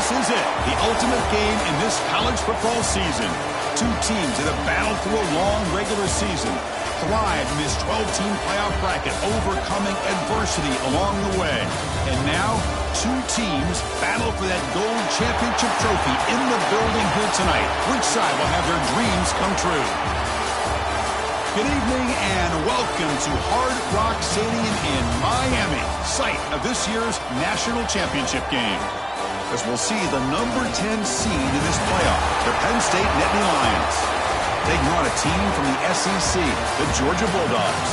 This is it, the ultimate game in this college football season. Two teams that have battled through a long regular season, thrived in this 12-team playoff bracket, overcoming adversity along the way. And now, two teams battle for that gold championship trophy in the building here tonight. Which side will have their dreams come true? Good evening and welcome to Hard Rock Stadium in Miami, site of this year's national championship game. As we'll see the number 10 seed in this playoff, the Penn State Nittany Lions, taking on a team from the SEC, the Georgia Bulldogs.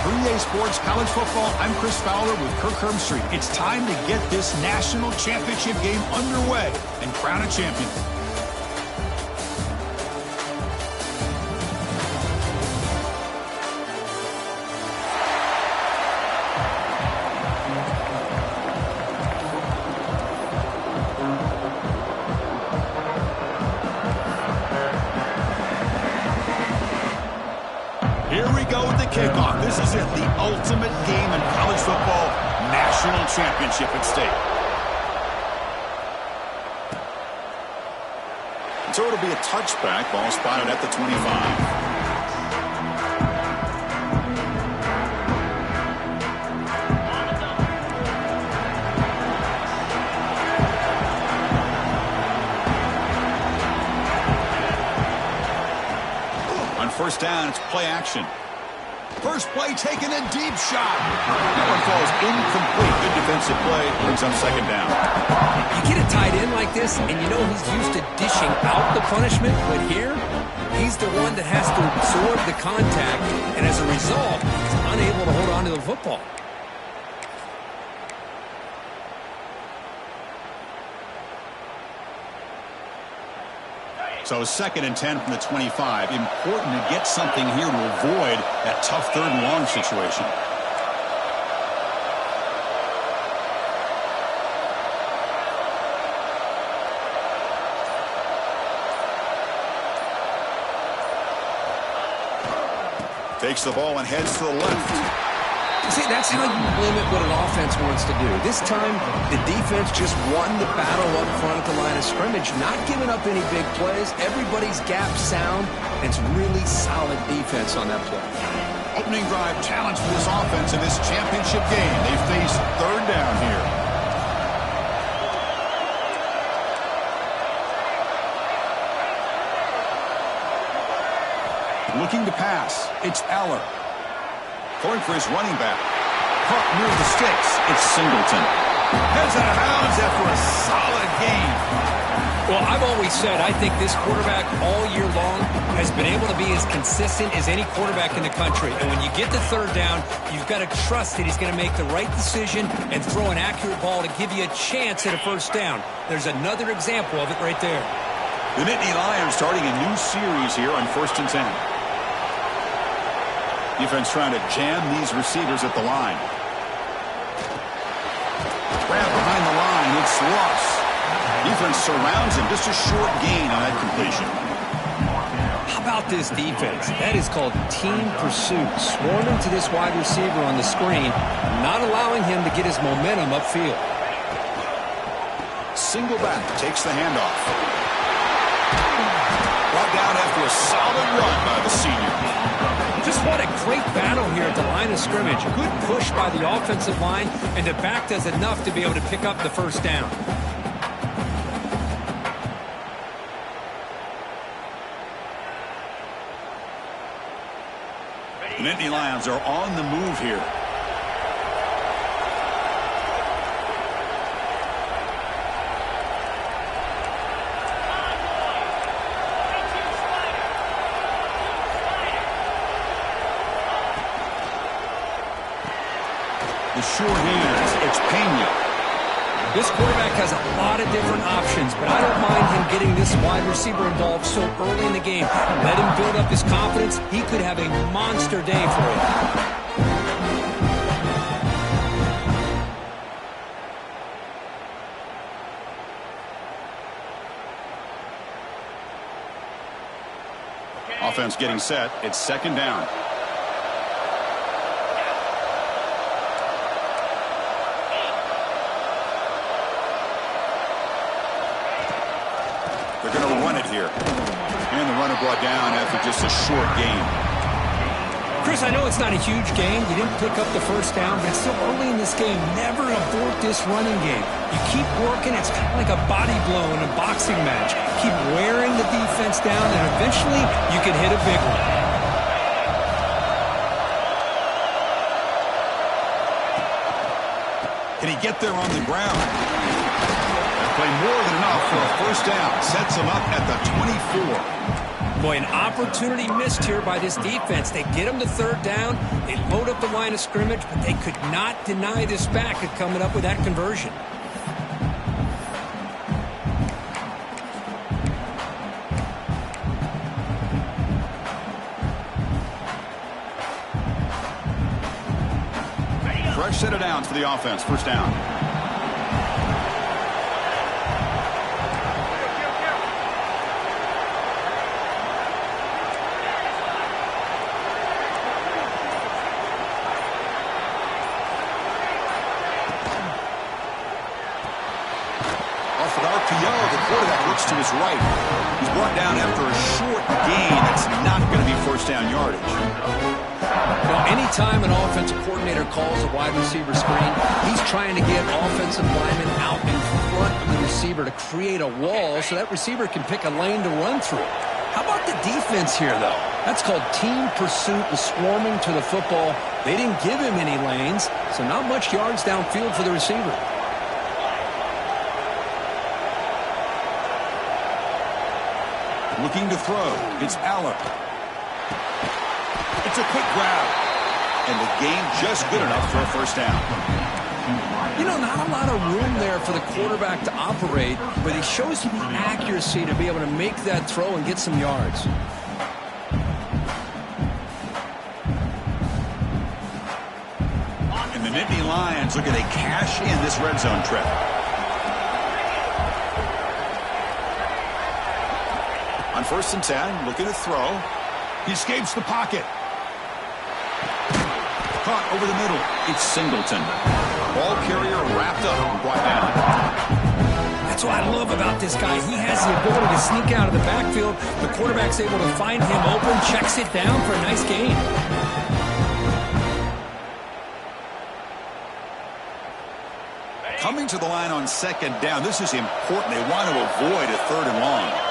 For EA Sports College Football, I'm Chris Fowler with Kirk Herbstreit. It's time to get this national championship game underway and crown a champion. Here we go with the kickoff. This is it, the ultimate game in college football, national championship at stake. So it'll be a touchback, ball spotted at the 25. First down, it's play action. First play taken, a deep shot. That one falls incomplete. Good defensive play, brings up second down. You get a tight end like this, and you know he's used to dishing out the punishment, but here, he's the one that has to absorb the contact, and as a result, he's unable to hold on to the football. So 2nd and 10 from the 25. Important to get something here to avoid that tough third and long situation. Takes the ball and heads to the left. See, that's how you limit what an offense wants to do. This time, the defense just won the battle up front at the line of scrimmage, not giving up any big plays. Everybody's gap sound, and it's really solid defense on that play. Opening drive challenge for this offense in this championship game. They face third down here. Looking to pass, it's Eller. Going for his running back. Caught near the sticks. It's Singleton. Heads out of bounds after a solid game. Well, I've always said I think this quarterback all year long has been able to be as consistent as any quarterback in the country. And when you get the third down, you've got to trust that he's going to make the right decision and throw an accurate ball to give you a chance at a first down. There's another example of it right there. The Nittany Lions starting a new series here on 1st and 10. Defense trying to jam these receivers at the line. Grab behind the line, it's Ross. Defense surrounds him, just a short gain on that completion. How about this defense? That is called team pursuit. Swarming to this wide receiver on the screen, not allowing him to get his momentum upfield. Single back, takes the handoff. Brought down after a solid run by the senior. Just what a great battle here at the line of scrimmage. Good push by the offensive line, and the back does enough to be able to pick up the first down. The Nittany Lions are on the move here. The short hands, it's Pena. This quarterback has a lot of different options, but I don't mind him getting this wide receiver involved so early in the game. Let him build up his confidence. He could have a monster day for you. Offense getting set. It's 2nd down. run it here. And the runner brought down after just a short gain. Chris, I know it's not a huge gain. You didn't pick up the first down, but it's still early in this game. Never abort this running game. You keep working. It's kind of like a body blow in a boxing match. Keep wearing the defense down, and eventually you can hit a big one. Can he get there on the ground? That play more than enough for a first down. Sets him up at the 24. Boy, an opportunity missed here by this defense. They get him to third down. They load up the line of scrimmage, but they could not deny this back at coming up with that conversion. Fresh set of downs for the offense. First down. To his right. He's brought down after a short gain. That's not going to be first down yardage. Well, anytime an offensive coordinator calls a wide receiver screen, he's trying to get offensive linemen out in front of the receiver to create a wall so that receiver can pick a lane to run through. How about the defense here, though? That's called team pursuit and swarming to the football. They didn't give him any lanes, so not much yards downfield for the receiver. Looking to throw. It's Aller. It's a quick grab. And the gain just good enough for a first down. You know, not a lot of room there for the quarterback to operate, but he shows you the accuracy to be able to make that throw and get some yards. And the Nittany Lions looking to cash in this red zone trip. On 1st and 10, looking to throw. He escapes the pocket. Caught over the middle. It's Singleton. Ball carrier wrapped up and brought down. That's what I love about this guy. He has the ability to sneak out of the backfield. The quarterback's able to find him open, checks it down for a nice gain. Coming to the line on 2nd down. This is important. They want to avoid a 3rd and long.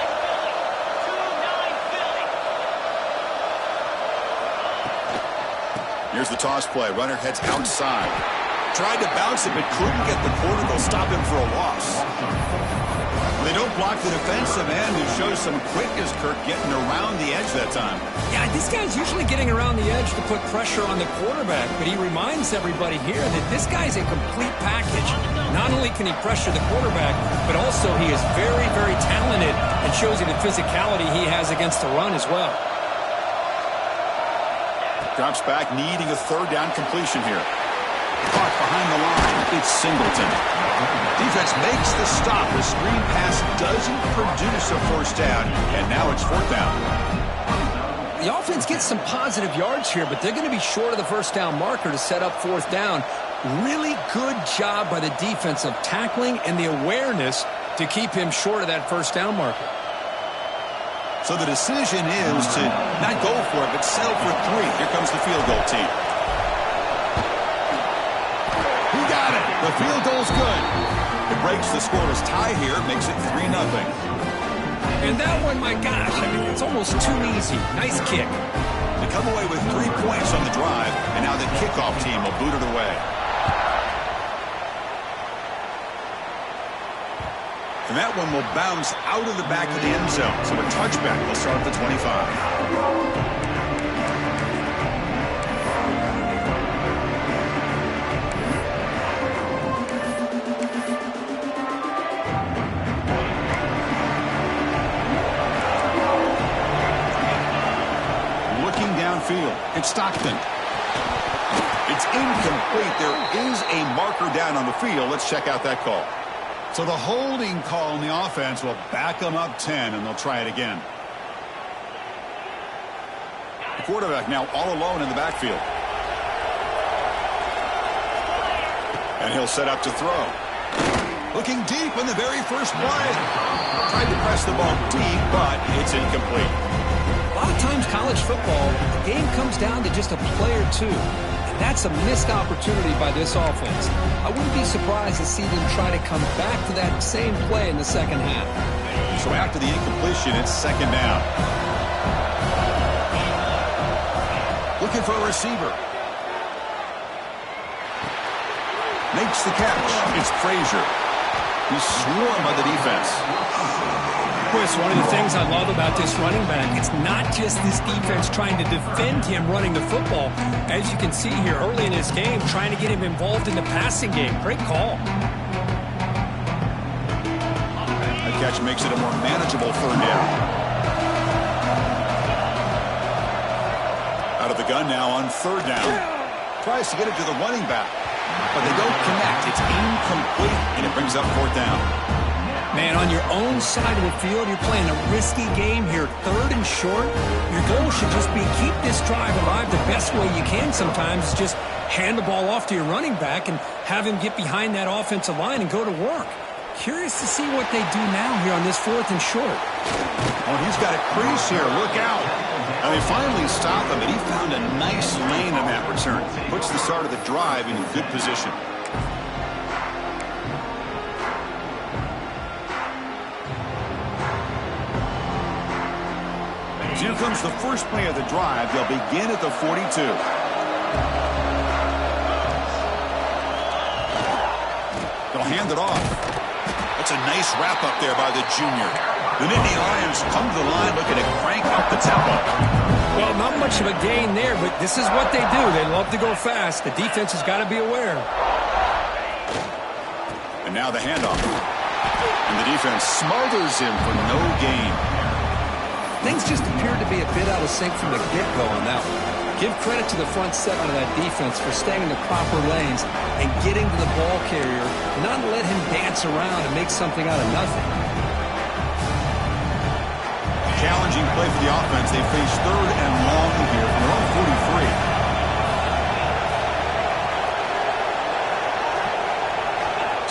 Here's the toss play. Runner heads outside. Tried to bounce it, but couldn't get the corner. They'll stop him for a loss. They don't block the defensive end, who shows some quickness, Kirk, getting around the edge that time. Yeah, this guy's usually getting around the edge to put pressure on the quarterback, but he reminds everybody here that this guy's a complete package. Not only can he pressure the quarterback, but also he is very, very talented and shows you the physicality he has against the run as well. Drops back, needing a 3rd down completion here. Caught behind the line. It's Singleton. Defense makes the stop. The screen pass doesn't produce a first down, and now it's 4th down. The offense gets some positive yards here, but they're going to be short of the first down marker to set up 4th down. Really good job by the defense of tackling and the awareness to keep him short of that first down marker. So the decision is to not go for it, but settle for 3. Here comes the field goal team. He got it. The field goal's good. It breaks the scoreless tie here, makes it 3-0. And that one, my gosh, I mean, it's almost too easy. Nice kick. They come away with 3 points on the drive, and now the kickoff team will boot it away. And that one will bounce out of the back of the end zone. So a touchback will start at the 25. Looking downfield. It's Stockton. It's incomplete. There is a marker down on the field. Let's check out that call. So the holding call on the offense will back them up 10, and they'll try it again. The quarterback now all alone in the backfield. And he'll set up to throw. Looking deep in the very first play. Tried to press the ball deep, but it's incomplete. A lot of times college football, the game comes down to just a play or two. And that's a missed opportunity by this offense. I wouldn't be surprised to see them try to come back to that same play in the second half. So after the incompletion, it's second down. Looking for a receiver. Makes the catch. It's Frazier. He's swarmed by the defense. Chris, one of the things I love about this running back, it's not just this defense trying to defend him running the football. As you can see here early in this game, trying to get him involved in the passing game. Great call. That catch makes it a more manageable third down. Out of the gun now on third down. Tries to get it to the running back, but they don't connect. It's incomplete, and it brings up fourth down. Man, on your own side of the field, you're playing a risky game here, third and short. Your goal should just be keep this drive alive the best way you can sometimes. Is just hand the ball off to your running back and have him get behind that offensive line and go to work. Curious to see what they do now here on this fourth and short. Oh, he's got a crease here. Look out. And they finally stop him, and he found a nice lane on that return. Puts the start of the drive in good position. Here comes the first play of the drive. They'll begin at the 42. They'll hand it off. That's a nice wrap up there by the junior. The Nittany Lions come to the line looking to crank up the tempo. Well, not much of a gain there, but this is what they do. They love to go fast. The defense has got to be aware. And now the handoff. And the defense smothers him for no gain. Things just appeared to be a bit out of sync from the get-go on that one. Give credit to the front seven of that defense for staying in the proper lanes and getting to the ball carrier, not let him dance around and make something out of nothing. Challenging play for the offense. They face third and long here from their own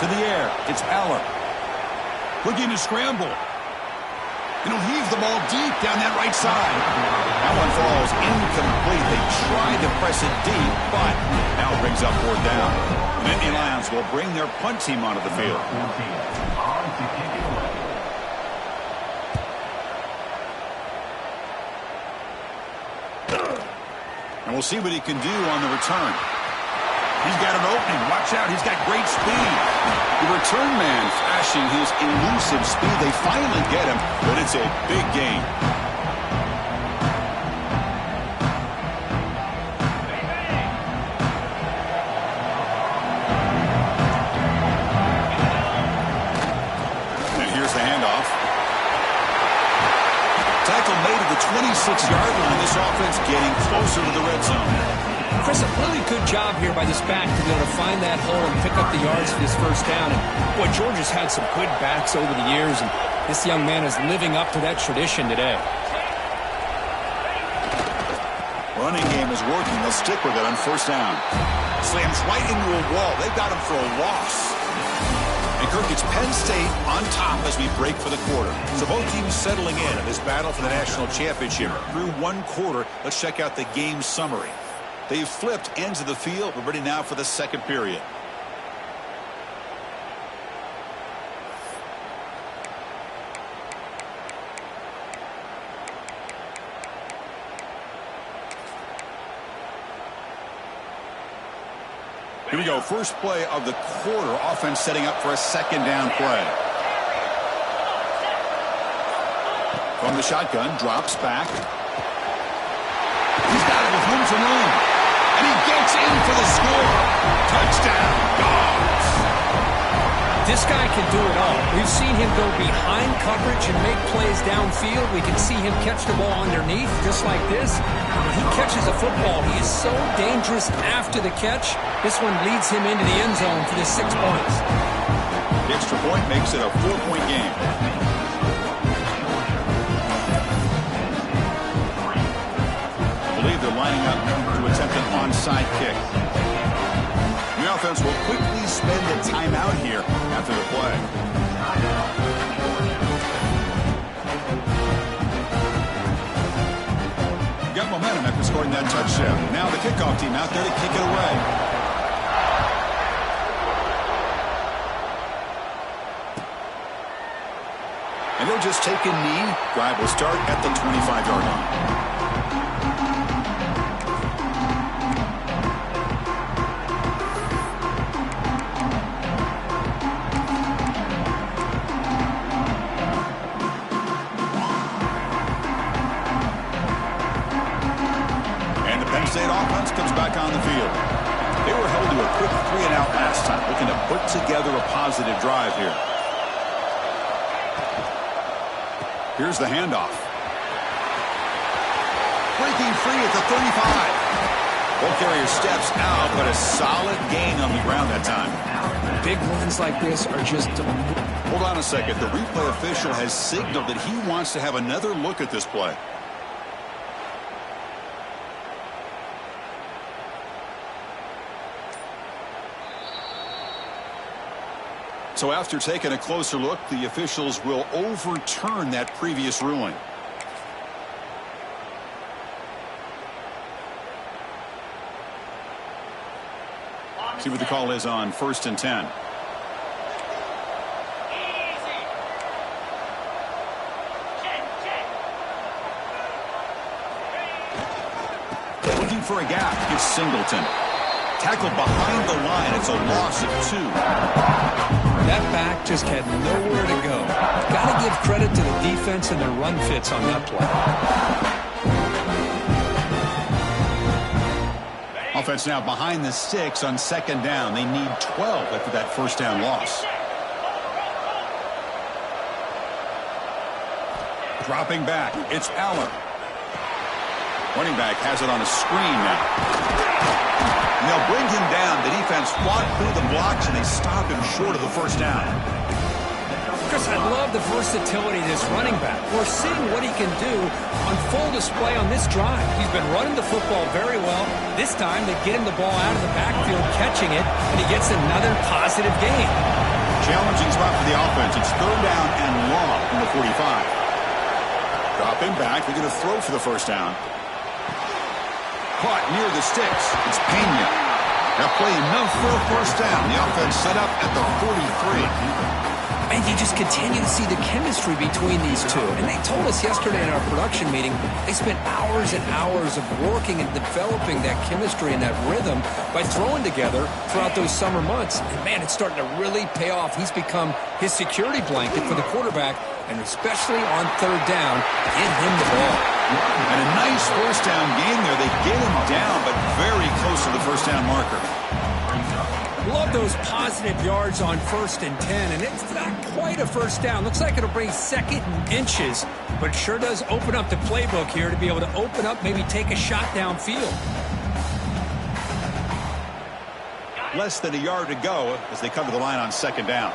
43. To the air, it's Aller. Looking to scramble. He'll heave the ball deep down that right side. That one falls incomplete. They tried to press it deep, but now it brings up fourth down. The Nittany Lions will bring their punt team onto the field. And we'll see what he can do on the return. He's got an opening. Watch out. He's got great speed. The return man flashing his elusive speed. They finally get him, but it's a big gain. And here's the handoff. Tackle made at the 26-yard line. This offense getting closer to the red zone. Chris, a really good job here by this back to be able to find that hole and pick up the yards for this first down. And boy, Georgia's had some good backs over the years, and this young man is living up to that tradition today. Running game is working. They'll stick with it on first down. Slams right into a wall. They've got him for a loss. And Kirk, it's Penn State on top as we break for the quarter. So both teams settling in this battle for the national championship. Through one quarter, let's check out the game summary. They've flipped ends of the field. We're ready now for the second period. Here we go. First play of the quarter. Offense setting up for a second down play. From the shotgun, drops back. He's got it with room to run. And he gets in for the score. Touchdown, Dogs. This guy can do it all. We've seen him go behind coverage and make plays downfield. We can see him catch the ball underneath, just like this. When he catches a football, he is so dangerous after the catch. This one leads him into the end zone for the 6 points. The extra point makes it a 4-point game. I believe they're lining up to attempt an onside kick. The offense will quickly spend a timeout here after the play. Got momentum after scoring that touchdown. Now the kickoff team out there to kick it away. And they'll just take a knee. Drive will start at the 25-yard line. State offense comes back on the field. They were held to a quick 3-and-out last time, looking to put together a positive drive here. Here's the handoff. Breaking free at the 35. Ball carrier steps out, but a solid gain on the ground that time. Big runs like this are just... Hold on a second. The replay official has signaled that he wants to have another look at this play. So after taking a closer look, the officials will overturn that previous ruling. See what the call is on 1st and 10. Looking for a gap. It's Singleton. Tackled behind the line. It's a loss of 2. That back just had nowhere to go. Got to give credit to the defense and their run fits on that play. Offense now behind the sticks on 2nd down. They need 12 after that 1st down loss. Dropping back. It's Aller. Running back has it on a screen now. And they'll bring him down. The defense fought through the blocks, and they stop him short of the 1st down. Chris, I love the versatility of this running back. We're seeing what he can do on full display on this drive. He's been running the football very well. This time, they get him the ball out of the backfield, catching it, and he gets another positive gain. Challenging spot for the offense. It's 3rd down and long from the 45. Dropping back. They're going to throw for the 1st down. Caught near the sticks. It's Pena. They'll play enough for a 1st down. The offense set up at the 43. And you just continue to see the chemistry between these two. And they told us yesterday in our production meeting, they spent hours and hours of working and developing that chemistry and that rhythm by throwing together throughout those summer months. And, man, it's starting to really pay off. He's become his security blanket for the quarterback, and especially on 3rd down, get him the ball. And a nice 1st down gain there. They get him down, but very close to the 1st down marker. Love those positive yards on 1st and 10, and it's not quite a 1st down. Looks like it'll bring 2nd and inches, but sure does open up the playbook here to be able to open up, maybe take a shot downfield. Less than a yard to go as they come to the line on 2nd down.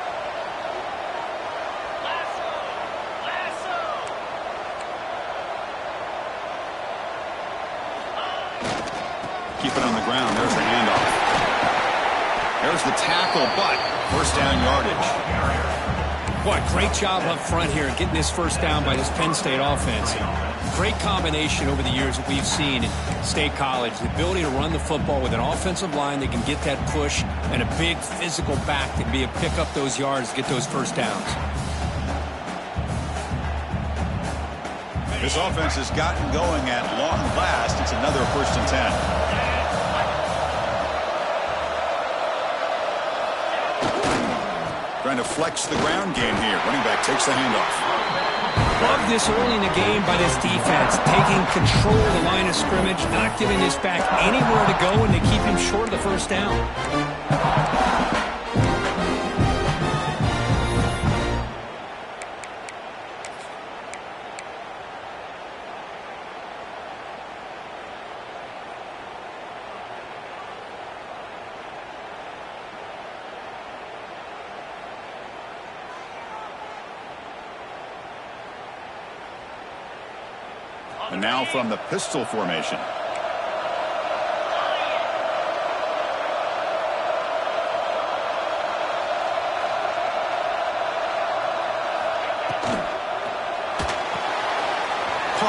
Keep it on the ground. There's the handoff. There's the tackle, but 1st down yardage. What a great job up front here getting this 1st down by this Penn State offense. Great combination over the years that we've seen in State College. The ability to run the football with an offensive line that can get that push and a big physical back that can be able to pick up those yards to get those 1st downs. This offense has gotten going at long last. It's another 1st and 10. Trying to flex the ground game here. Running back takes the handoff. Love this early in the game by this defense, taking control of the line of scrimmage, not giving this back anywhere to go, and they keep him short of the 1st down. And now from the pistol formation.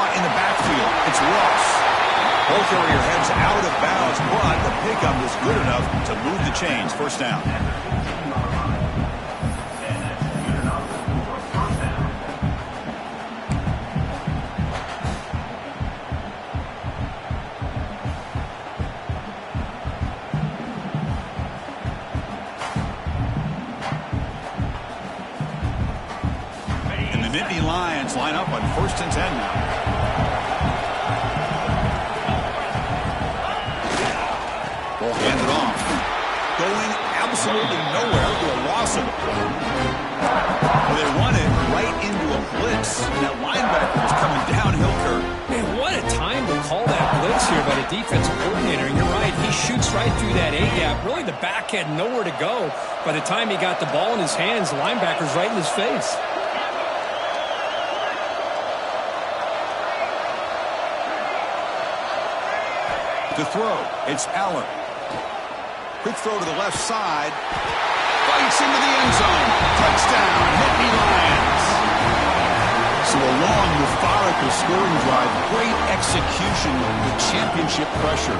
caught in the backfield. It's Ross. Ball carrier heads out of bounds, but the pickup is good enough to move the chains. First down. Nittany Lions line up on 1st and 10 now. Ball handed off. Going absolutely nowhere to a loss of it. They run it right into a blitz. That linebacker was coming downhill curve. Man, what a time to call that blitz here by the defensive coordinator. And you're right, he shoots right through that A-gap. Really, the back had nowhere to go. By the time he got the ball in his hands, the linebacker's right in his face. To throw, it's Allen. Quick throw to the left side. Fights into the end zone. Touchdown, Nittany Lions. So a long, methodical scoring drive. Great execution with championship pressure.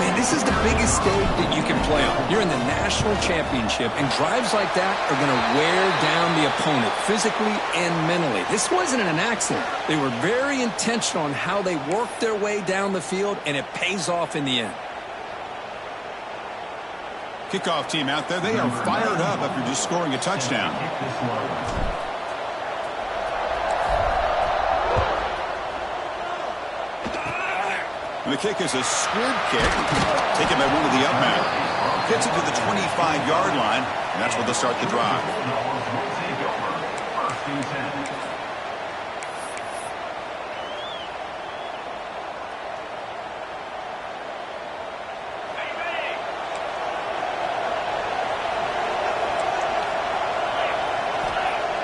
Man, this is the biggest stage that you can play on. You're in the national championship, and drives like that are going to wear down the opponent physically and mentally. This wasn't an accident. They were very intentional on how they worked their way down the field, and it pays off in the end. Kickoff team out there. They are fired up after just scoring a touchdown. And the kick is a squib kick, taken by one of the up men. Gets it to the 25-yard line, and that's where they'll start the drive.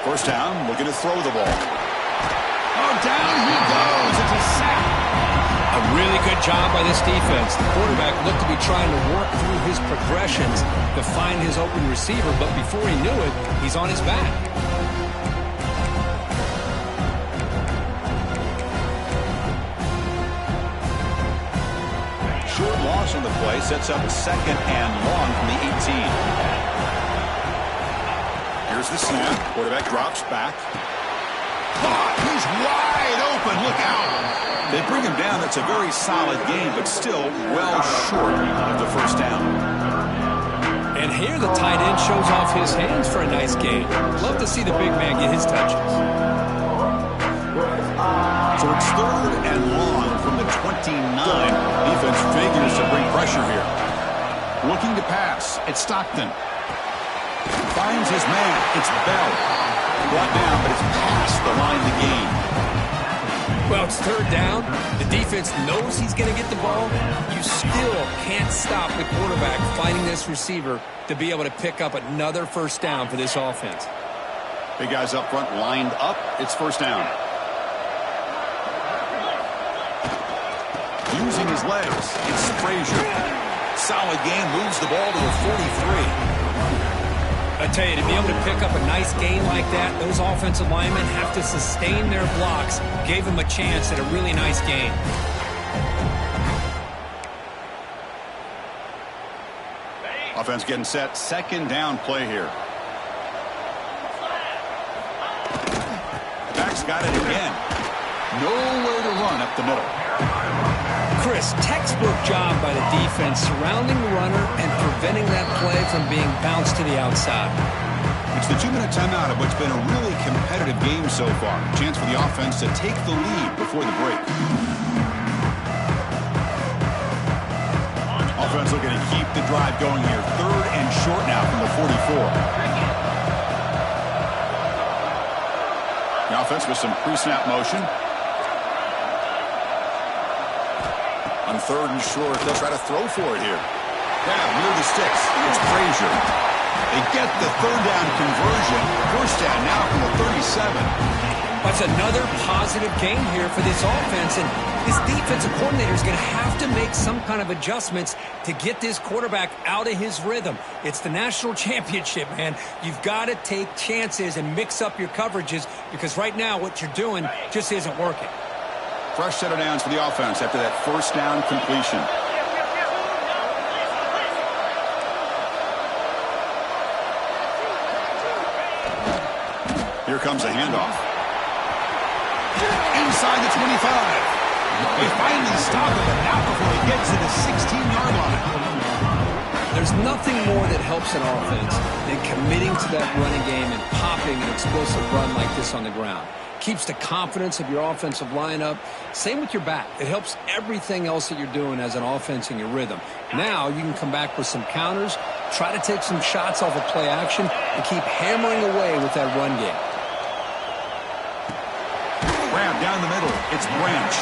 First down, looking to throw the ball. Oh, down he goes. It's a sack. A really good job by this defense. The quarterback looked to be trying to work through his progressions to find his open receiver, but before he knew it, he's on his back. Short loss on the play sets up 2nd and long from the 18. Here's the snap. Quarterback drops back. Caught. He's wide open. Look out. They bring him down. That's a very solid game, but still well short of the first down. And here the tight end shows off his hands for a nice game. Love to see the big man get his touches. So it's 3rd and long from the 29. Defense figures to bring pressure here. Looking to pass. It's Stockton. Finds his man. It's Bell. Brought down, but it's past the line to gain. Well, it's 3rd down. The defense knows he's going to get the ball. You still can't stop the quarterback finding this receiver to be able to pick up another first down for this offense. Big guys up front lined up. It's first down. Using his legs, it's Frazier. Solid game, moves the ball to the 43. I tell you, to be able to pick up a nice gain like that, those offensive linemen have to sustain their blocks. Gave him a chance at a really nice gain. Offense getting set. 2nd down play here. Back's got it again. Nowhere to run up the middle. Chris, textbook job by the defense surrounding the runner and preventing that play from being bounced to the outside. It's the 2-minute timeout of what's been a really competitive game so far. Chance for the offense to take the lead before the break. Offense looking to keep the drive going here. 3rd and short now from the 44. The offense with some pre-snap motion. On 3rd and short, they'll try to throw for it here. Grab near the sticks. It's Frazier. They get the 3rd down conversion. First down now from the 37. That's another positive gain here for this offense, and this defensive coordinator is going to have to make some kind of adjustments to get this quarterback out of his rhythm. It's the national championship, man. You've got to take chances and mix up your coverages because right now what you're doing just isn't working. Fresh set of downs for the offense after that first down completion. Here comes a handoff. Inside the 25. They finally stop him, but not before he gets to the 16-yard line. There's nothing more that helps an offense than committing to that running game and popping an explosive run like this on the ground. Keeps the confidence of your offensive lineup. Same with your back. It helps everything else that you're doing as an offense in your rhythm. Now you can come back with some counters, try to take some shots off of play action, and keep hammering away with that run game. Grab down the middle. It's Branch.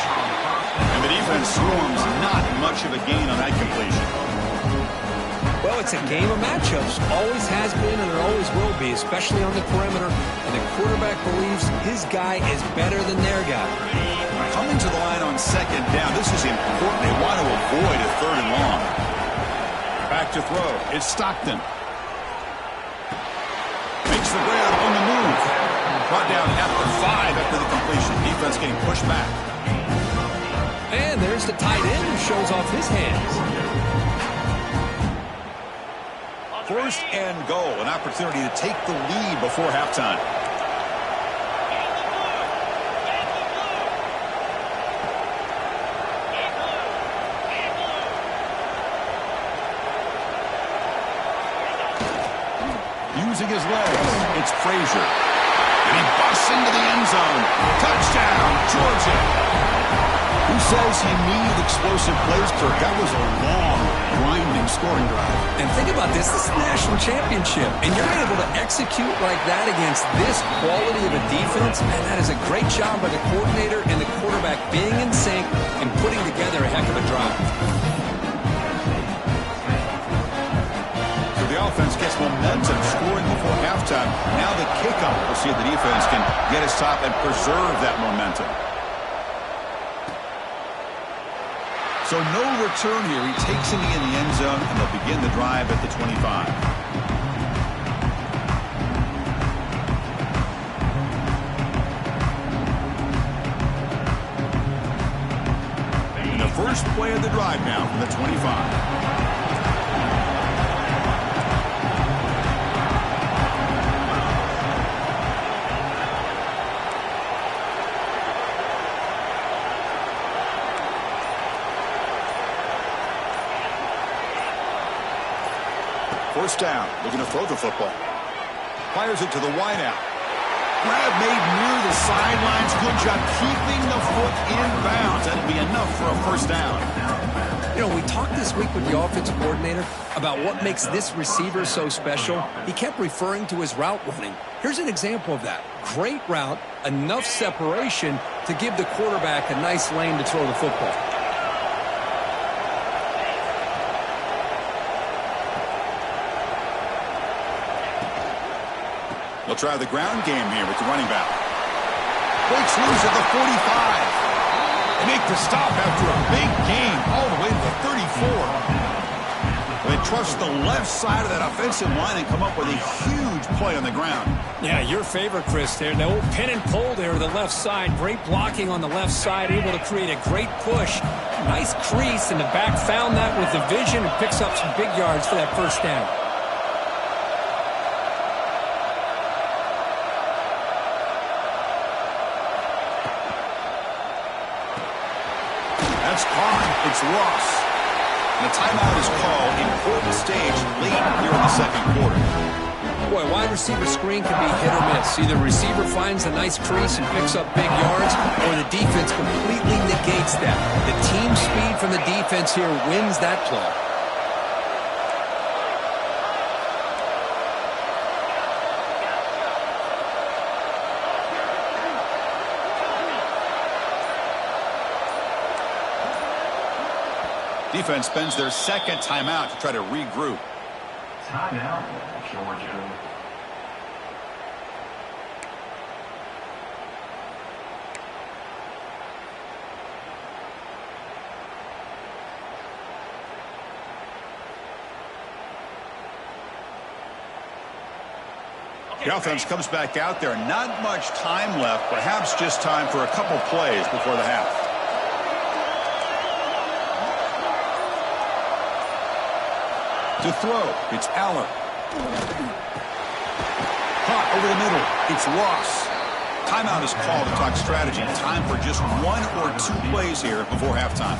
And the defense swarms. Not much of a gain on that completion. Well, it's a game of matchups. Always has been and it always will be, especially on the perimeter. And the quarterback believes his guy is better than their guy. Coming to the line on second down. This is important. They want to avoid a third and long. Back to throw. It's Stockton. Makes the grab on the move. Brought down at the 5 after the completion. Defense getting pushed back. And there's the tight end who shows off his hands. First and goal, an opportunity to take the lead before halftime. Using his legs, it's Frazier. And he busts into the end zone. Touchdown, Georgia. Who says he needed explosive plays, Kirk? That was a long, grinding scoring drive. And think about this. This is the national championship. And you're able to execute like that against this quality of a defense. Man, that is a great job by the coordinator and the quarterback being in sync and putting together a heck of a drive. So the offense gets momentum scoring before halftime. Now the kickoff. We'll see if the defense can get his top and preserve that momentum. So no return here. He takes it in the end zone, and they'll begin the drive at the 25. And the first play of the drive now from the 25. First down, looking to throw the football. Fires it to the wideout. Grab made near the sidelines. Good job keeping the foot in bounds. That'll be enough for a first down. You know, we talked this week with the offensive coordinator about what makes this receiver so special. He kept referring to his route running. Here's an example of that. Great route, enough separation to give the quarterback a nice lane to throw the football. They'll try the ground game here with the running back. Breaks loose at the 45. They make the stop after a big gain all the way to the 34. They trust the left side of that offensive line and come up with a huge play on the ground. Yeah, your favorite, Chris, there. The old pin and pull there, the left side. Great blocking on the left side, able to create a great push. Nice crease, and the back found that with the vision and picks up some big yards for that first down. That's caught. It's Ross. And the timeout is called. Important stage late here in the second quarter. Boy, wide receiver screen can be hit or miss. Either receiver finds a nice crease and picks up big yards, or the defense completely negates that. The team speed from the defense here wins that play. Defense spends their second timeout to try to regroup. Timeout, Georgia. The offense comes back out there. Not much time left. Perhaps just time for a couple plays before the half. To throw, it's Aller. Caught over the middle, it's Ross. Timeout is called to talk strategy. Time for just 1 or 2 plays here before halftime.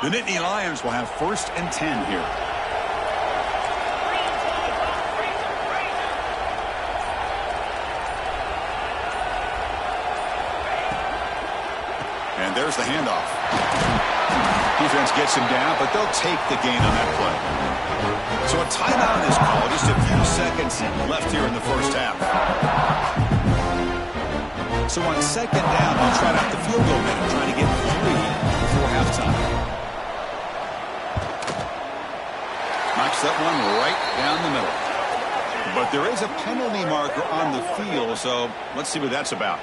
The Nittany Lions will have 1st and 10 here. And there's the handoff. Defense gets him down, but they'll take the gain on that play. So a timeout is called. Just a few seconds left here in the first half. So on 2nd down, they'll try out the field goal minute, trying to get 3 before halftime. Knocks that one right down the middle. But there is a penalty marker on the field, so let's see what that's about.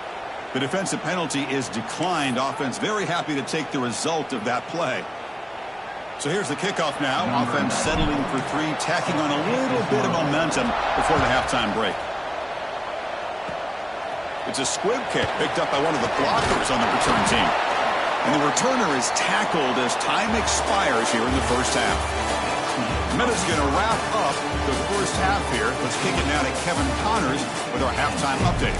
The defensive penalty is declined. Offense very happy to take the result of that play. So here's the kickoff now. Offense settling for 3, tacking on a little bit of momentum before the halftime break. It's a squib kick picked up by one of the blockers on the return team. And the returner is tackled as time expires here in the first half. Minute's going to wrap up the first half here. Let's kick it now to Kevin Connors with our halftime update.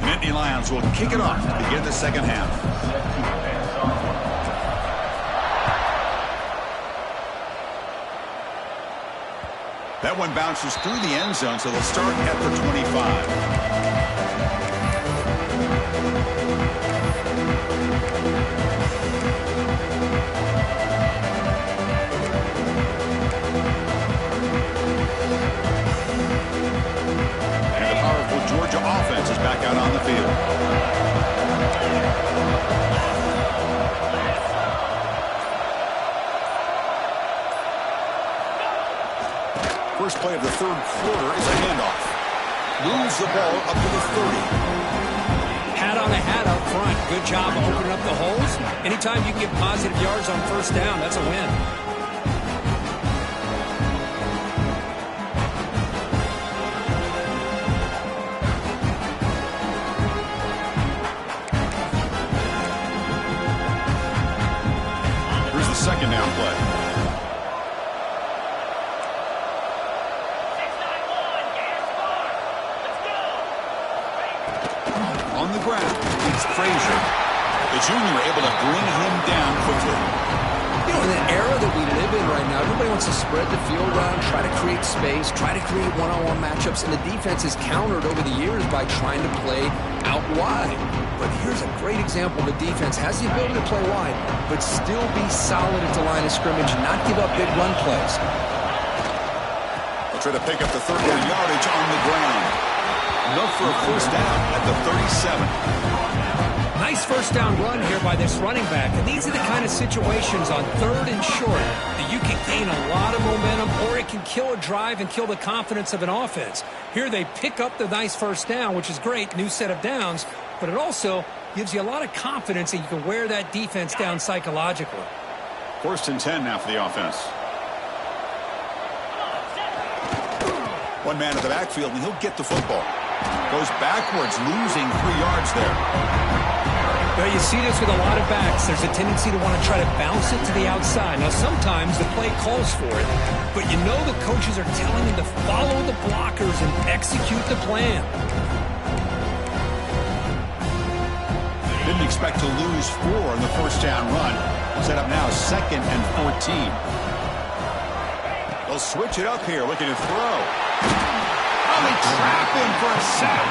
The Nittany Lions will kick it off to begin the second half. That one bounces through the end zone, so they'll start at the 25. And the powerful Georgia offense is back out on the field. First play of the 3rd quarter is a handoff. Moves the ball up to the 30. Hat on a hat up front. Good job opening up the holes. Anytime you can get positive yards on 1st down, that's a win. Here's the 2nd down play. On the ground, it's Frazier. The junior able to bring him down quickly. You know, in the era that we live in right now, everybody wants to spread the field around, try to create space, try to create one-on-one matchups, and the defense is countered over the years by trying to play out wide. But here's a great example. The defense has the ability to play wide, but still be solid at the line of scrimmage and not give up big run plays. They'll try to pick up the 3rd down yardage on the ground. Enough for a 1st down at the 37. Nice 1st down run here by this running back. And these are the kind of situations on 3rd and short that you can gain a lot of momentum, or it can kill a drive and kill the confidence of an offense. Here they pick up the nice 1st down, which is great, new set of downs, but it also gives you a lot of confidence that you can wear that defense down psychologically. 1st and 10 now for the offense. One man at the backfield, and he'll get the football. Goes backwards, losing 3 yards there. Well, you see this with a lot of backs. There's a tendency to want to try to bounce it to the outside. Now, sometimes the play calls for it, but you know the coaches are telling them to follow the blockers and execute the plan. Didn't expect to lose 4 on the 1st down run. Set up now 2nd and 14. They'll switch it up here, looking to throw. Oh, they trap him for a sack.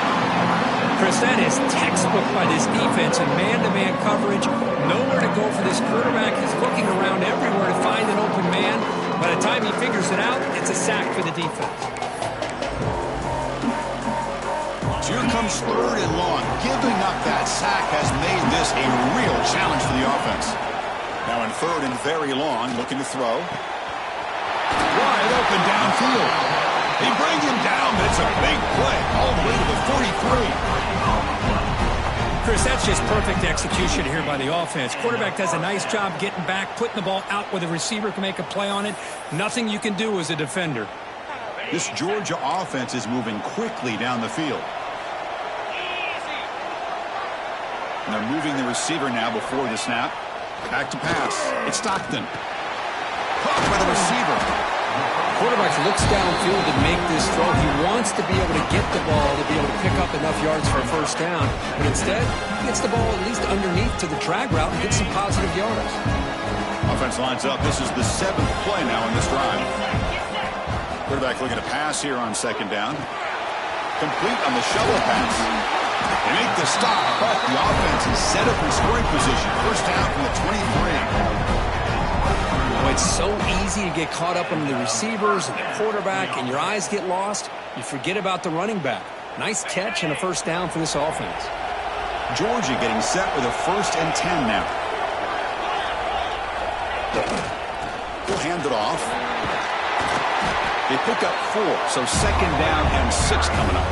Chris, that is textbook by this defense in man-to-man coverage. Nowhere to go for this quarterback. He's looking around everywhere to find an open man. By the time he figures it out, it's a sack for the defense. Here comes 3rd and long. Giving up that sack has made this a real challenge for the offense. third and very long, looking to throw. Wide open downfield. They bring him down, but it's a big play all the way to the 43. Chris, that's just perfect execution here by the offense. Quarterback does a nice job getting back, putting the ball out where the receiver can make a play on it. Nothing you can do as a defender. This Georgia offense is moving quickly down the field. And they're moving the receiver now before the snap. Back to pass. It's Stockton. Caught by the receiver. Quarterback looks downfield to make this throw. He wants to be able to get the ball to be able to pick up enough yards for a first down. But instead, he gets the ball at least underneath to the drag route and gets some positive yards. Offense lines up. This is the 7th play now in this drive. Quarterback looking to pass here on second down. Complete on the shovel pass. They make the stop, but the offense is set up in scoring position. First down from the 23. Oh, it's so easy to get caught up on the receivers and the quarterback, and your eyes get lost. You forget about the running back. Nice catch and a first down for this offense. Georgia getting set with a 1st and 10 now. We'll hand it off. They pick up 4, so second down and 6 coming up.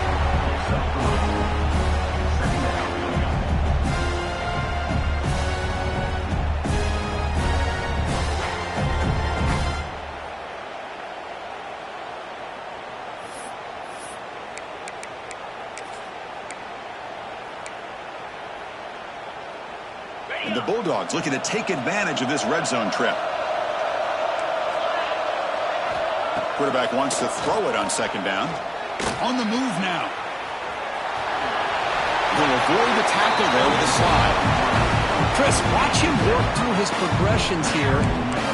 And the Bulldogs looking to take advantage of this red zone trip. Quarterback wants to throw it on second down. On the move now. They'll avoid the tackle there with a slide. Chris, watch him work through his progressions here.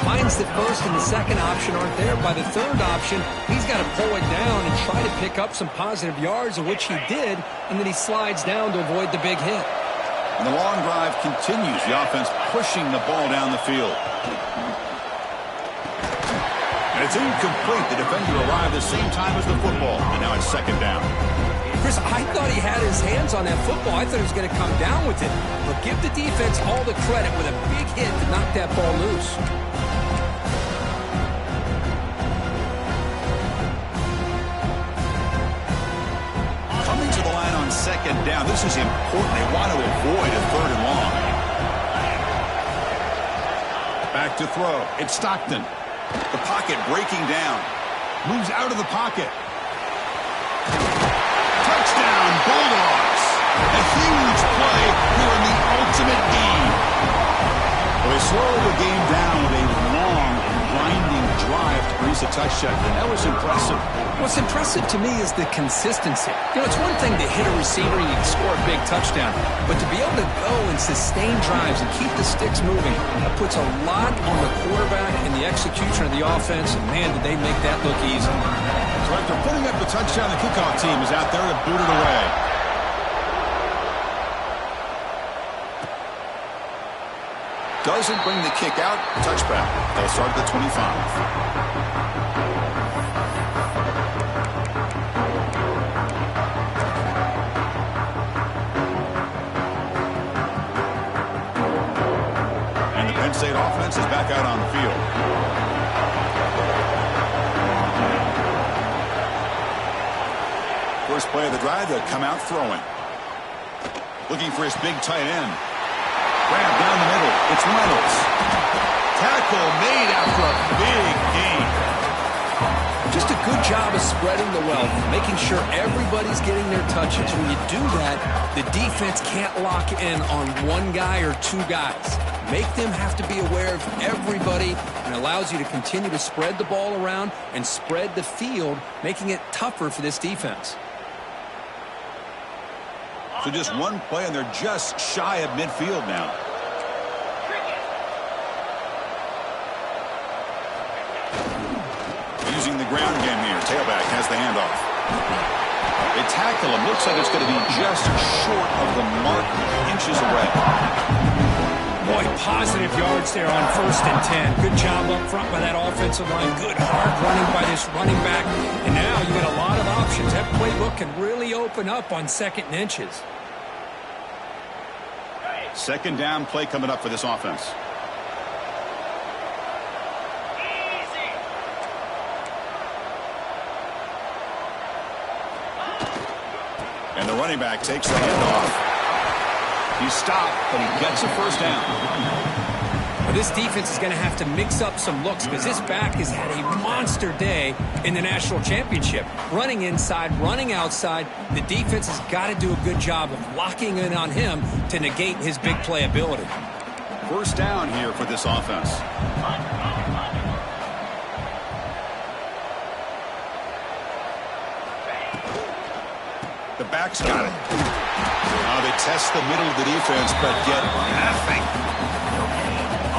Finds the first and the second option aren't there. By the third option, he's got to pull it down and try to pick up some positive yards, of which he did, and then he slides down to avoid the big hit. And the long drive continues. The offense pushing the ball down the field. And it's incomplete. The defender arrived the same time as the football. And now it's second down. Chris, I thought he had his hands on that football. I thought he was going to come down with it. But give the defense all the credit with a big hit to knock that ball loose. Coming to the line on second down. This is important. They want to avoid a 3rd and long. Back to throw. It's Stockton. The pocket breaking down. Moves out of the pocket. Touchdown, Bulldogs. A huge play here in the ultimate game. Well, they slowed the game down with a long, grinding drive to produce a touchdown. That was impressive. What's impressive to me is the consistency. You know, it's one thing to hit a receiver and you can score a big touchdown, but to be able to go and sustain drives and keep the sticks moving, that puts a lot on the quarterback and the execution of the offense, and man, did they make that look easy. So after putting up the touchdown, the kickoff team is out there to boot it away. Doesn't bring the kick out. Touchback. They'll start at the 25. State offense is back out on the field. First play of the drive, they'll come out throwing. Looking for his big tight end. Grab down the middle. It's Reynolds. Tackle made after a big gain. Just a good job of spreading the wealth, making sure everybody's getting their touches. When you do that, the defense can't lock in on one guy or two guys. Make them have to be aware of everybody, and allows you to continue to spread the ball around and spread the field, making it tougher for this defense. So just one play, and they're just shy of midfield now. Using the ground game here. Tailback has the handoff. They tackle him. Looks like it's going to be just short of the mark, inches away. Boy, positive yards there on 1st and 10. Good job up front by that offensive line. Good hard running by this running back. And now you got a lot of options. That playbook can really open up on 2nd and inches. Second down play coming up for this offense. And the running back takes the handoff. He's stopped, but he gets a first down. Well, this defense is going to have to mix up some looks because this back has had a monster day in the national championship. Running inside, running outside. The defense has got to do a good job of locking in on him to negate his big play ability. First down here for this offense. The back's got it. Now they test the middle of the defense, but get nothing.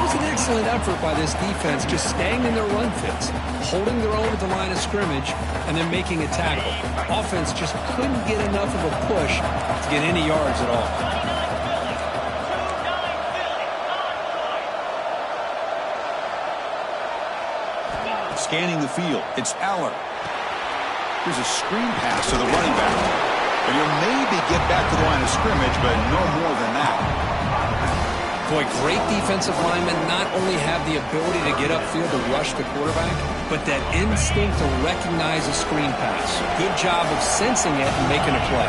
It was an excellent effort by this defense, just staying in their run fits, holding their own at the line of scrimmage, and then making a tackle. Offense just couldn't get enough of a push to get any yards at all. Scanning the field, it's Aller. Here's a screen pass to the running back. And he'll maybe get back to the line of scrimmage, but no more than that. Boy, great defensive linemen not only have the ability to get upfield to rush the quarterback, but that instinct to recognize a screen pass. Good job of sensing it and making a play.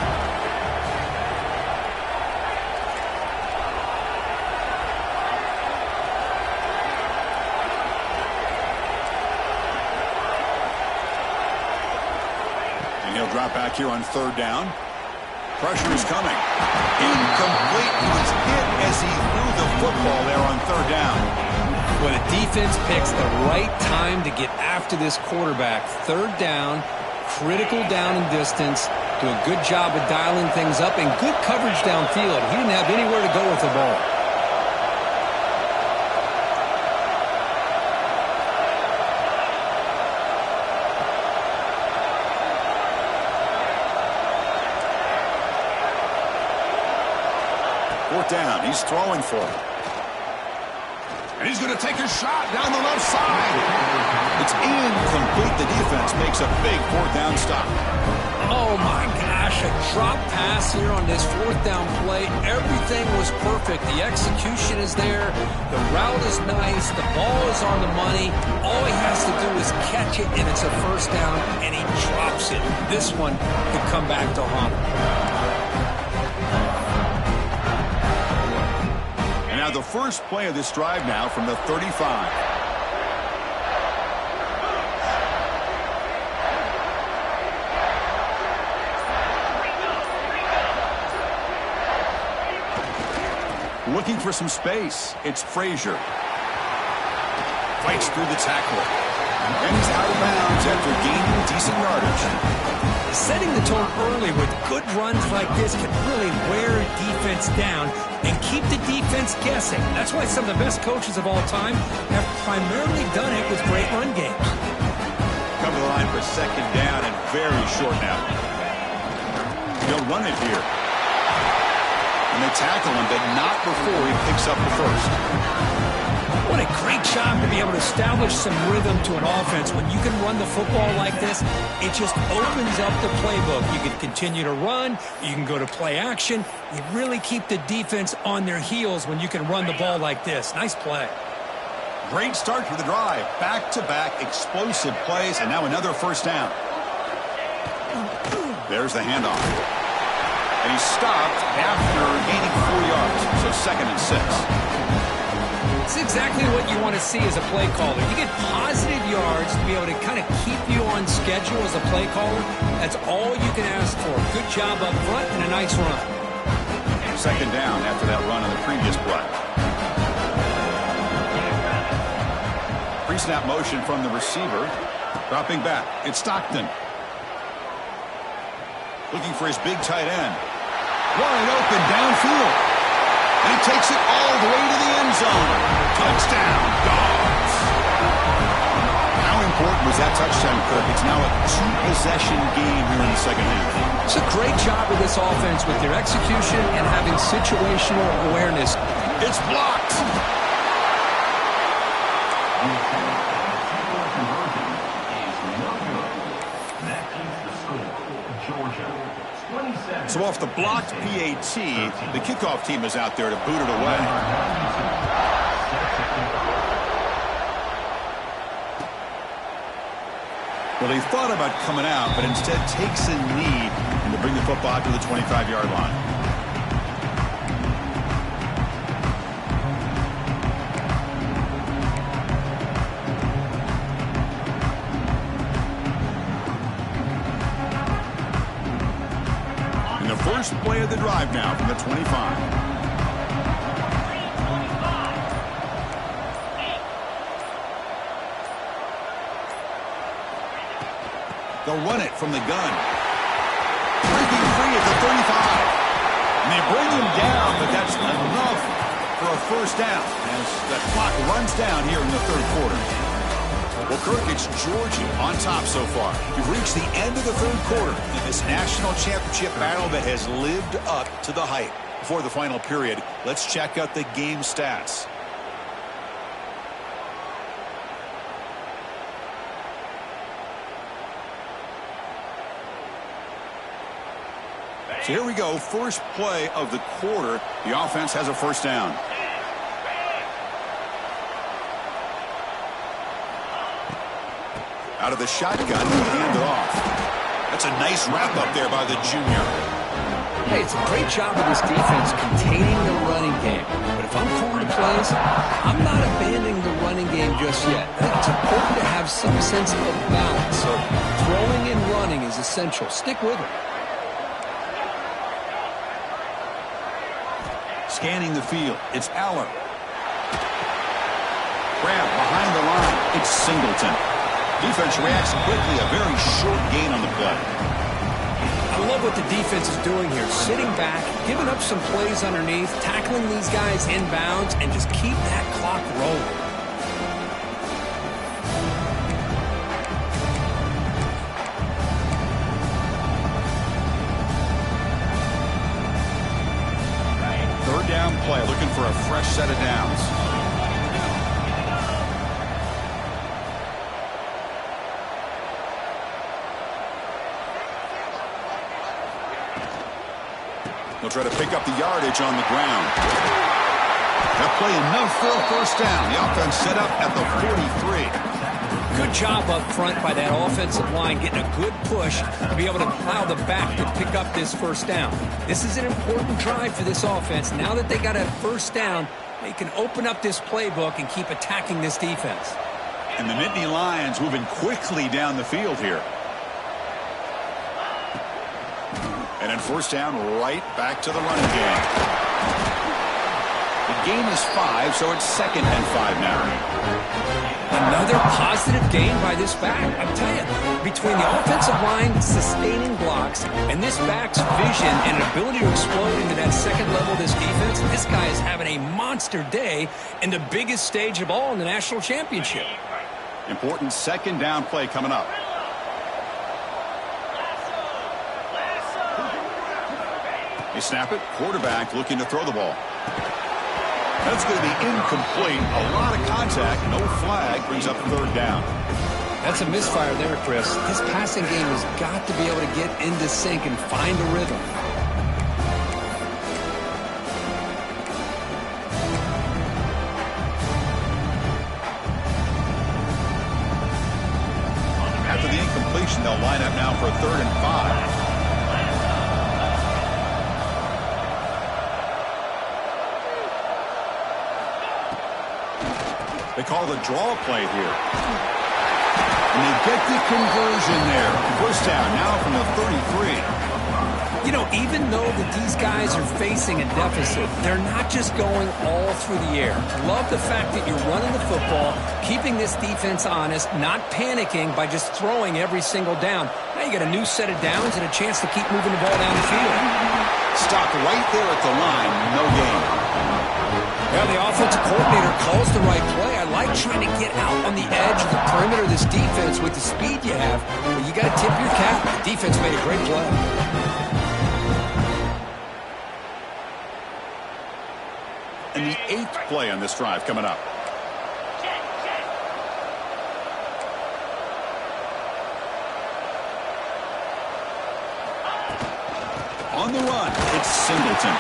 And he'll drop back here on third down. Pressure is coming. Incomplete. He was hit as he threw the football there on third down. Well, the defense picks the right time to get after this quarterback. Third down, critical down and distance. Do a good job of dialing things up and good coverage downfield. He didn't have anywhere to go with the ball. Fourth down. He's throwing for it. And he's going to take a shot down the left side. It's incomplete. The defense makes a big fourth down stop. Oh, my gosh. A drop pass here on this fourth down play. Everything was perfect. The execution is there. The route is nice. The ball is on the money. All he has to do is catch it, and it's a first down, and he drops it. This one could come back to haunt him. Now the first play of this drive now from the 35. Looking for some space. It's Frazier. Fights through the tackle. And he's out of bounds after gaining decent yardage. Setting the tone early with good runs like this can really wear a defense down and keep the defense guessing. That's why some of the best coaches of all time have primarily done it with great run games. Come to the line for second down and very short now. They'll run it here. And they tackle him, but not before he picks up the first. What a great job to be able to establish some rhythm to an offense. When you can run the football like this, it just opens up the playbook. You can continue to run. You can go to play action. You really keep the defense on their heels when you can run the ball like this. Nice play. Great start to the drive. Back-to-back explosive plays, and now another first down. There's the handoff. And he's stopped after gaining 4 yards, so second and 6. It's exactly what you want to see as a play caller. You get positive yards to be able to kind of keep you on schedule as a play caller. That's all you can ask for. Good job up front and a nice run. Second down after that run on the previous play. Pre-snap motion from the receiver. Dropping back. It's Stockton. Looking for his big tight end. Wide open downfield. And he takes it all the way to the end zone. Touchdown, Dogs. How important was that touchdown, Kirk? It's now a 2-possession game here in the second half. It's a great job of this offense with their execution and having situational awareness. It's blocked. So off the blocked PAT, the kickoff team is out there to boot it away. Well, they thought about coming out, but instead takes a knee and to bring the football out to the 25-yard line. And the first play of the drive now from the 25. They'll run it from the gun. Breaking free at the 35. And they bring him down, but that's enough for a first down as the clock runs down here in the third quarter. Well, Kirk, it's Georgia on top so far. We've reached the end of the third quarter in this national championship battle that has lived up to the hype. Before the final period, let's check out the game stats. So here we go, first play of the quarter. The offense has a first down. Out of the shotgun, hand it off. That's a nice wrap up there by the junior. Hey, it's a great job of this defense containing the running game. But if I'm calling plays, I'm not abandoning the running game just yet. I think it's important to have some sense of balance. So throwing and running is essential. Stick with it. Scanning the field, it's Aller. Grab behind the line, it's Singleton. Defense reacts quickly, a very short gain on the play. I love what the defense is doing here. Sitting back, giving up some plays underneath, tackling these guys inbounds, and just keep that clock rolling. Third down play, looking for a fresh set of downs. They'll try to pick up the yardage on the ground. That play enough for a first down. The offense set up at the 43. Good job up front by that offensive line, getting a good push to be able to plow the back to pick up this first down. This is an important drive for this offense. Now that they got a first down, they can open up this playbook and keep attacking this defense. And the Nittany Lions moving quickly down the field here. And then first down, right back to the running game. The gain is 5, so it's 2nd and 5 now. Another positive gain by this back. I'm telling you, between the offensive line sustaining blocks and this back's vision and ability to explode into that second level of this defense, this guy is having a monster day in the biggest stage of all in the national championship. Important second down play coming up. They snap it. Quarterback looking to throw the ball. That's going to be incomplete. A lot of contact. No flag. Brings up third down. That's a misfire there, Chris. This passing game has got to be able to get into sync and find a rhythm. After the incompletion, they'll line up now for a 3rd and 5. They call the draw play here. And they get the conversion there. First down now from the 33. You know, even though that these guys are facing a deficit, they're not just going all through the air. Love the fact that you're running the football, keeping this defense honest, not panicking by just throwing every single down. Now you got a new set of downs and a chance to keep moving the ball down the field. Stopped right there at the line. No gain. Yeah, the offensive coordinator calls the right play. I like trying to get out on the edge of the perimeter of this defense with the speed you have. But you got to tip your cap. The defense made a great play. And the 8th play on this drive coming up. On the run, it's Singleton.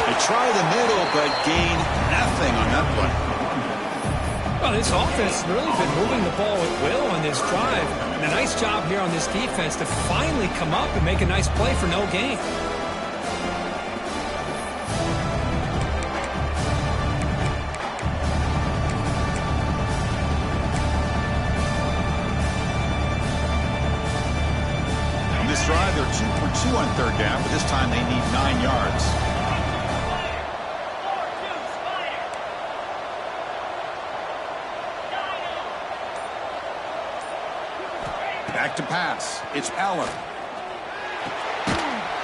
They try the middle, but gain nothing on that play. Well, this offense has really been moving the ball at will on this drive. And a nice job here on this defense to finally come up and make a nice play for no gain. On this drive, they're 2 for 2 on third down, but this time they need 9 yards. Back to pass. It's Allen.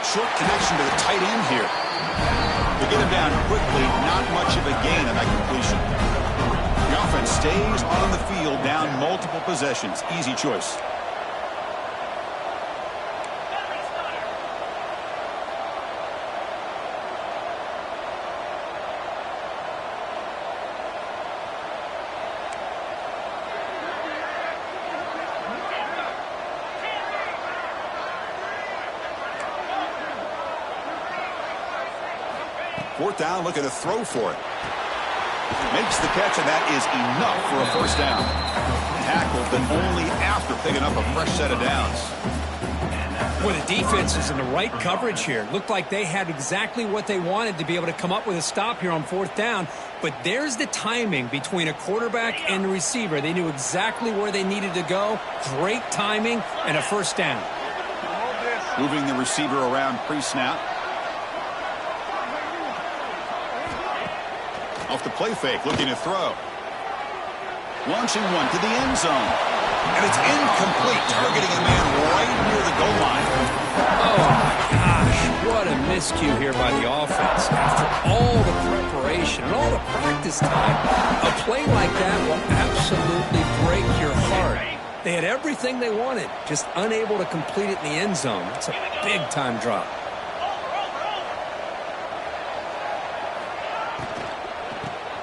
Short connection to the tight end here. To get him down quickly, not much of a gain on that completion. The offense stays on the field down multiple possessions. Easy choice. Fourth down, looking to throw for it. Makes the catch, and that is enough for a first down. Tackled, but only after picking up a fresh set of downs. Boy, the defense is in the right coverage here. Looked like they had exactly what they wanted to be able to come up with a stop here on fourth down. But there's the timing between a quarterback and the receiver. They knew exactly where they needed to go. Great timing and a first down. Moving the receiver around pre-snap. Off the play fake, looking to throw. Launching one to the end zone. And it's incomplete, targeting a man right near the goal line. Oh, my gosh. What a miscue here by the offense. After all the preparation and all the practice time, a play like that will absolutely break your heart. They had everything they wanted, just unable to complete it in the end zone. It's a big-time drop.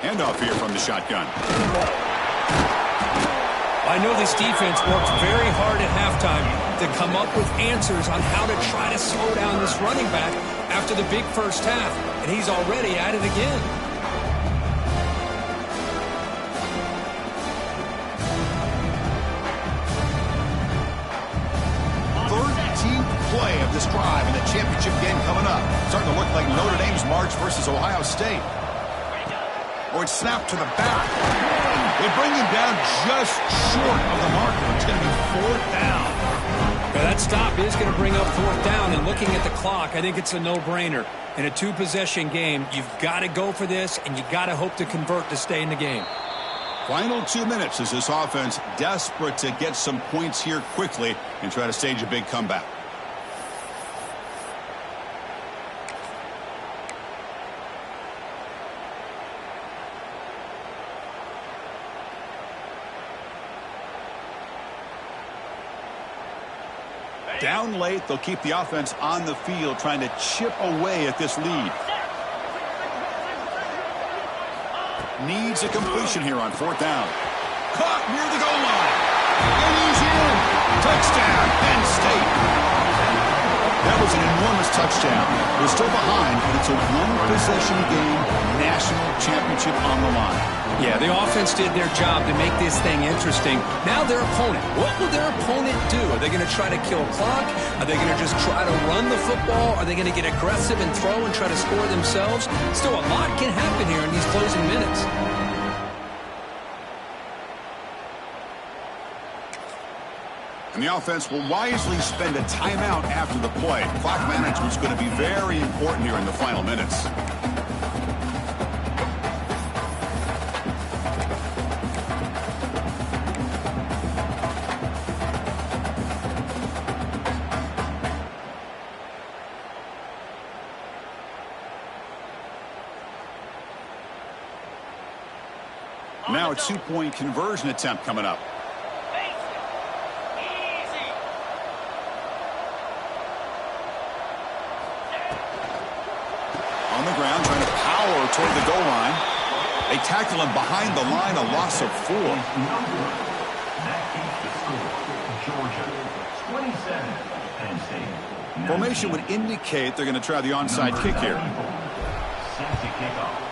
Handoff here from the shotgun. I know this defense worked very hard at halftime to come up with answers on how to try to slow down this running back after the big first half, and he's already at it again. Play of this drive in the championship game coming up. Starting to look like Notre Dame's March versus Ohio State. Or it's snapped to the back. They bring him down just short of the marker. It's going to be fourth down. Yeah, that stop is going to bring up fourth down. And looking at the clock, I think it's a no-brainer. In a two-possession game, you've got to go for this, and you've got to hope to convert to stay in the game. Final 2 minutes as this offense desperate to get some points here quickly and try to stage a big comeback. Down late, they'll keep the offense on the field trying to chip away at this lead. Needs a completion here on fourth down. Caught near the goal line. And he's in. Touchdown, Penn State. That was an enormous touchdown. We're still behind, but it's a one-possession game, national championship on the line. Yeah, the offense did their job to make this thing interesting. Now their opponent. What will their opponent do? Are they going to try to kill clock? Are they going to just try to run the football? Are they going to get aggressive and throw and try to score themselves? Still, a lot can happen here in these closing minutes. And the offense will wisely spend a timeout after the play. Clock management's going to be very important here in the final minutes. Now a two-point conversion attempt coming up. On the ground, trying to power toward the goal line. They tackle him behind the line, a loss of 4. That keeps the score. Georgia, 27, Penn State. Formation would indicate they're going to try the onside kick here. Set to kick off.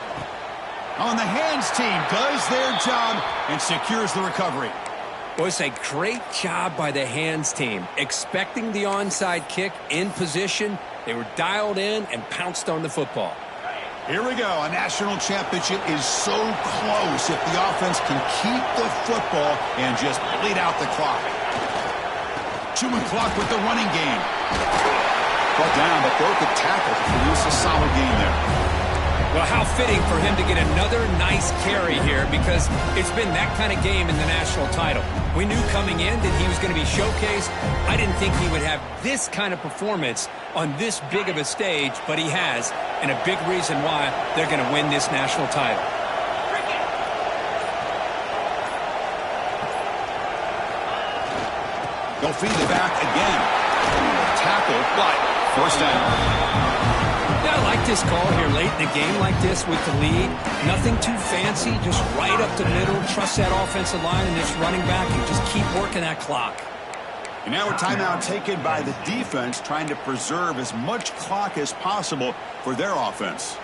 On the hands team, does their job and secures the recovery. Well, it's a great job by the hands team. Expecting the onside kick in position, they were dialed in and pounced on the football. Here we go. A national championship is so close if the offense can keep the football and just bleed out the clock. Chewing clock with the running game. Brought down, but broke a tackle to produce a solid game there. Well, how fitting for him to get another nice carry here, because it's been that kind of game in the national title. We knew coming in that he was going to be showcased. I didn't think he would have this kind of performance on this big of a stage, but he has, and a big reason why they're going to win this national title. They'll feed it back again. Tackle, but first down. Yeah, I like this call here late in a game like this with the lead. Nothing too fancy, just right up the middle. Trust that offensive line and this running back and just keep working that clock. And now a timeout taken by the defense, trying to preserve as much clock as possible for their offense.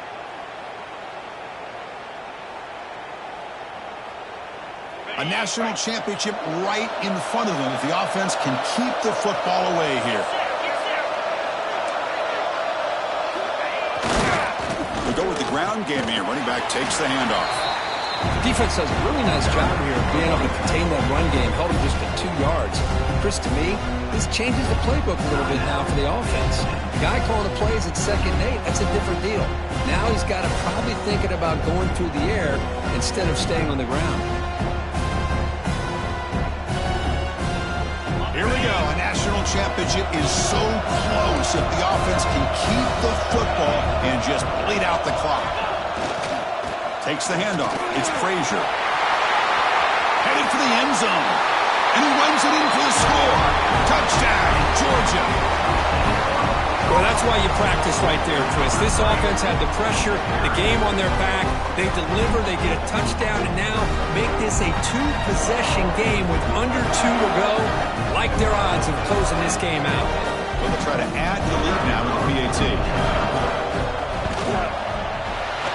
A national championship right in front of them if the offense can keep the football away here. We go with the ground game here. Running back takes the handoff. Defense does a really nice job here of being able to contain that run game, held him just to 2 yards. Chris, to me, this changes the playbook a little bit now for the offense. The guy calling the plays at 2nd and 8, that's a different deal. Now he's got to probably thinking about going through the air instead of staying on the ground. Here we go. A national championship is so close if the offense can keep the football and just bleed out the clock. Takes the handoff. It's Frazier. Headed for the end zone. And he runs it in for the score. Touchdown, Georgia. Well, that's why you practice right there, Chris. This offense had the pressure, the game on their back. They deliver, they get a touchdown, and now make this a 2-possession game with under 2 to go. Like their odds of closing this game out. Well, they'll try to add to the lead now with the PAT.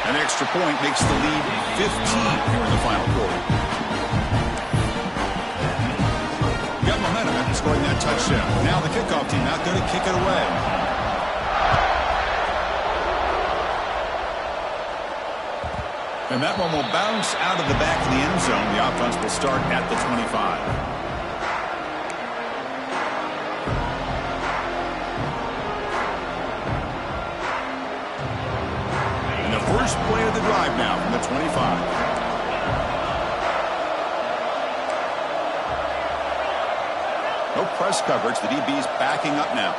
An extra point makes the lead 15 here in the final quarter. Got momentum after scoring that touchdown. Now the kickoff team out there to kick it away. And that one will bounce out of the back of the end zone. The offense will start at the 25. First play of the drive now from the 25. No press coverage. The DB's backing up now.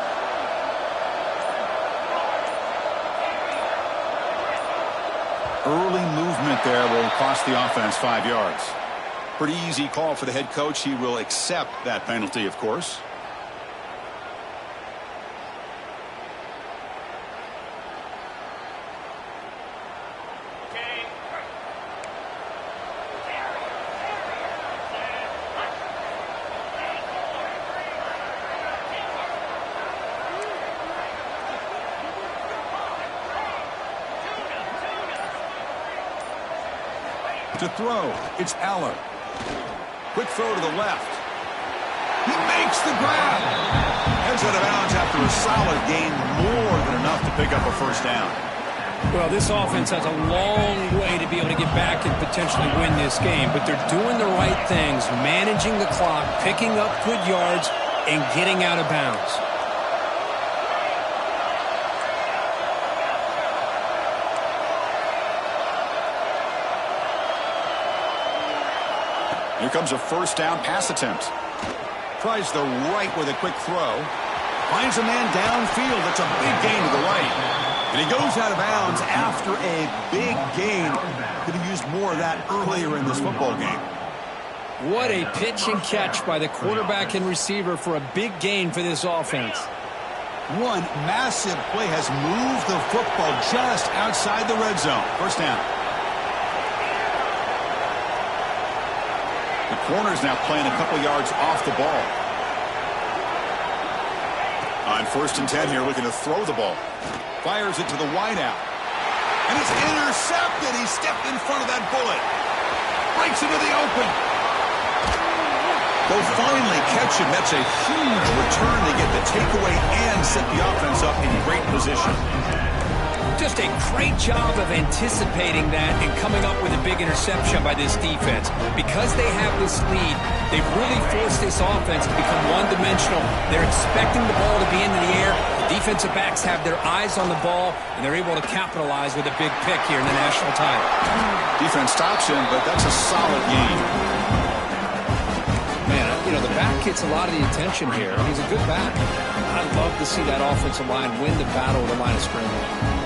Early movement there will cost the offense 5 yards. Pretty easy call for the head coach. He will accept that penalty, of course. To throw, it's Aller. Quick throw to the left. He makes the grab. Heads out of bounds after a solid gain, more than enough to pick up a first down. Well, this offense has a long way to be able to get back and potentially win this game, but they're doing the right things, managing the clock, picking up good yards, and getting out of bounds. Here comes a first down pass attempt. Tries the right with a quick throw. Finds a man downfield. It's a big gain to the right. And he goes out of bounds after a big gain. Could have used more of that earlier in this football game. What a pitch and catch by the quarterback and receiver for a big gain for this offense. One massive play has moved the football just outside the red zone. First down. The corner's now playing a couple yards off the ball. On 1st and 10 here, looking to throw the ball. Fires it to the wideout. And it's intercepted. He stepped in front of that bullet. Breaks into the open. They'll finally catch him. That's a huge return to get the takeaway and set the offense up in great position. Just a great job of anticipating that and coming up with a big interception by this defense. Because they have this lead, they've really forced this offense to become one-dimensional. They're expecting the ball to be into the air. The defensive backs have their eyes on the ball, and they're able to capitalize with a big pick here in the national title. Defense stops him, but that's a solid gain. Man, you know, the back gets a lot of the attention here. He's a good back. I'd love to see that offensive line win the battle of the line of scrimmage.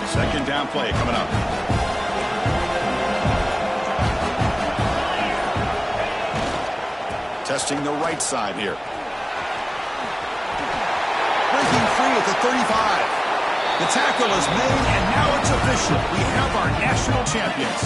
Second down play coming up. Testing the right side here. Breaking free at the 35. The tackle is made, and now it's official. We have our national champions.